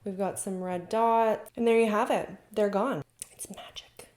We've got some red dots, and there you have it. They're gone. It's magic.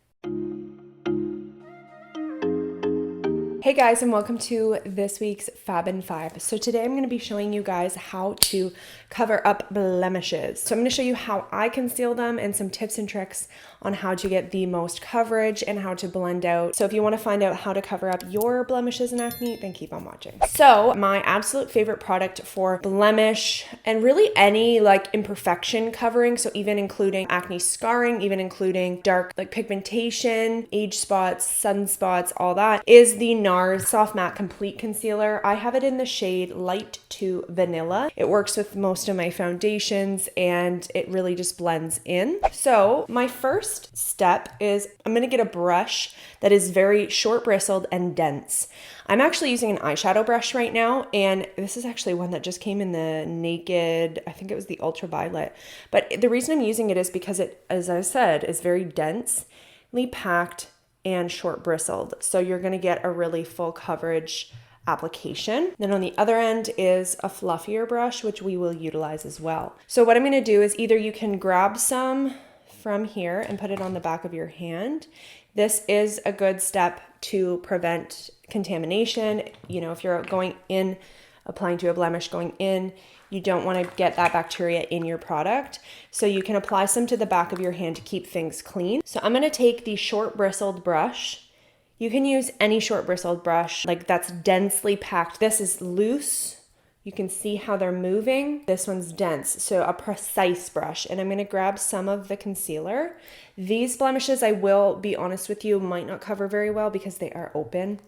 Hey guys, and welcome to this week's Fab in 5. So today I'm going to be showing you guys how to cover up blemishes. So I'm going to show you how I conceal them and some tips and tricks on how to get the most coverage and how to blend out. So if you want to find out how to cover up your blemishes and acne, then keep on watching. So my absolute favorite product for blemish and really any like imperfection covering, so even including acne scarring, even including dark like pigmentation, age spots, sunspots, all that, is the NARS Soft Matte Complete Concealer. I have it in the shade Light to Vanilla. It works with most of my foundations and it really just blends in. So my first step is I'm going to get a brush that is very short bristled and dense. I'm actually using an eyeshadow brush right now, and this is actually one that just came in the Naked, I think it was the Ultraviolet. But the reason I'm using it is because it, as I said, is very densely packed and short bristled. So you're going to get a really full coverage application. Then on the other end is a fluffier brush, which we will utilize as well. So what I'm going to do is either you can grab some from here and put it on the back of your hand. This is a good step to prevent contamination. You know, if you're going in, applying to a blemish going in, you don't want to get that bacteria in your product. So you can apply some to the back of your hand to keep things clean. So I'm going to take the short bristled brush. You can use any short bristled brush, like that's densely packed. This is loose. You can see how they're moving. This one's dense, so a precise brush. And I'm going to grab some of the concealer. These blemishes, I will be honest with you, might not cover very well because they are open.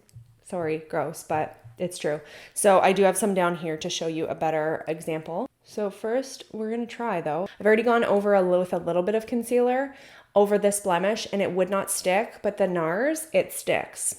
Sorry, gross, but it's true. So I do have some down here to show you a better example. So first, we're going to try though. I've already gone over with a little bit of concealer over this blemish and it would not stick, but the NARS, it sticks.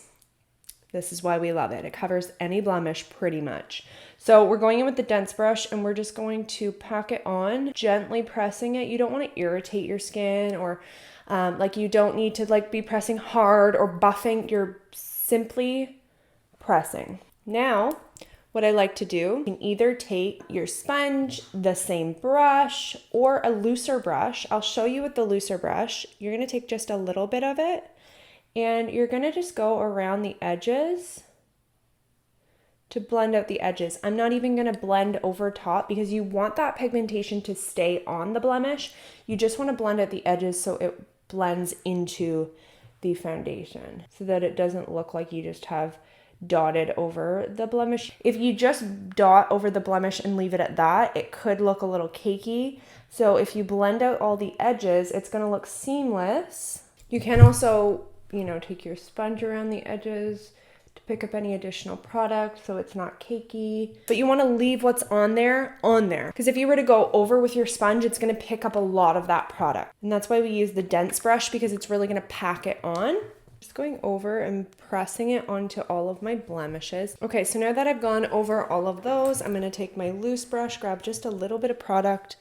This is why we love it. It covers any blemish pretty much. So we're going in with the dense brush and we're just going to pack it on, gently pressing it. You don't want to irritate your skin or like you don't need to like be pressing hard or buffing. You're simply pressing. Now, what I like to do, you can either take your sponge, the same brush, or a looser brush. I'll show you with the looser brush. You're going to take just a little bit of it and you're going to just go around the edges to blend out the edges. I'm not even going to blend over top because you want that pigmentation to stay on the blemish. You just want to blend out the edges so it blends into the foundation so that it doesn't look like you just have dotted over the blemish. If you just dot over the blemish and leave it at that, it could look a little cakey. So if you blend out all the edges, it's going to look seamless. You can also, you know, take your sponge around the edges to pick up any additional product so it's not cakey. But you want to leave what's on there. Because if you were to go over with your sponge, it's going to pick up a lot of that product. And that's why we use the dense brush because it's really going to pack it on. Just going over and pressing it onto all of my blemishes. Okay, so now that I've gone over all of those, I'm going to take my loose brush, grab just a little bit of product,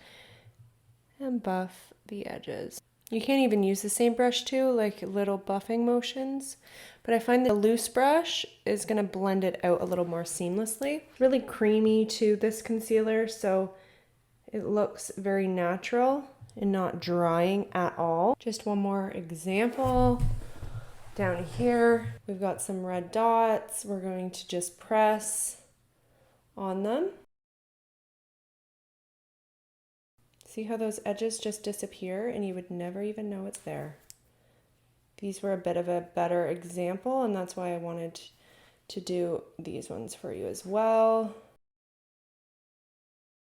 and buff the edges. You can't even use the same brush too, like little buffing motions, but I find the loose brush is going to blend it out a little more seamlessly. It's really creamy to this concealer, so it looks very natural and not drying at all. Just one more example. Down here, we've got some red dots. We're going to just press on them. See how those edges just disappear and you would never even know it's there. These were a bit of a better example, and that's why I wanted to do these ones for you as well.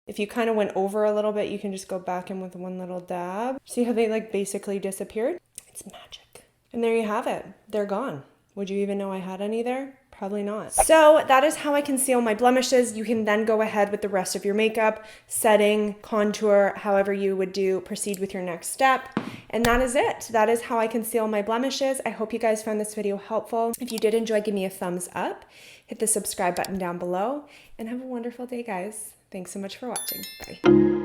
If you kind of went over a little bit, you can just go back in with one little dab. See how they like basically disappeared? It's magic. And there you have it. They're gone. Would you even know I had any there? Probably not. So that is how I conceal my blemishes. You can then go ahead with the rest of your makeup, setting, contour, however you would proceed with your next step. And that is it. That is how I conceal my blemishes. I hope you guys found this video helpful. If you did enjoy, give me a thumbs up, hit the subscribe button down below, and have a wonderful day, guys. Thanks so much for watching. Bye.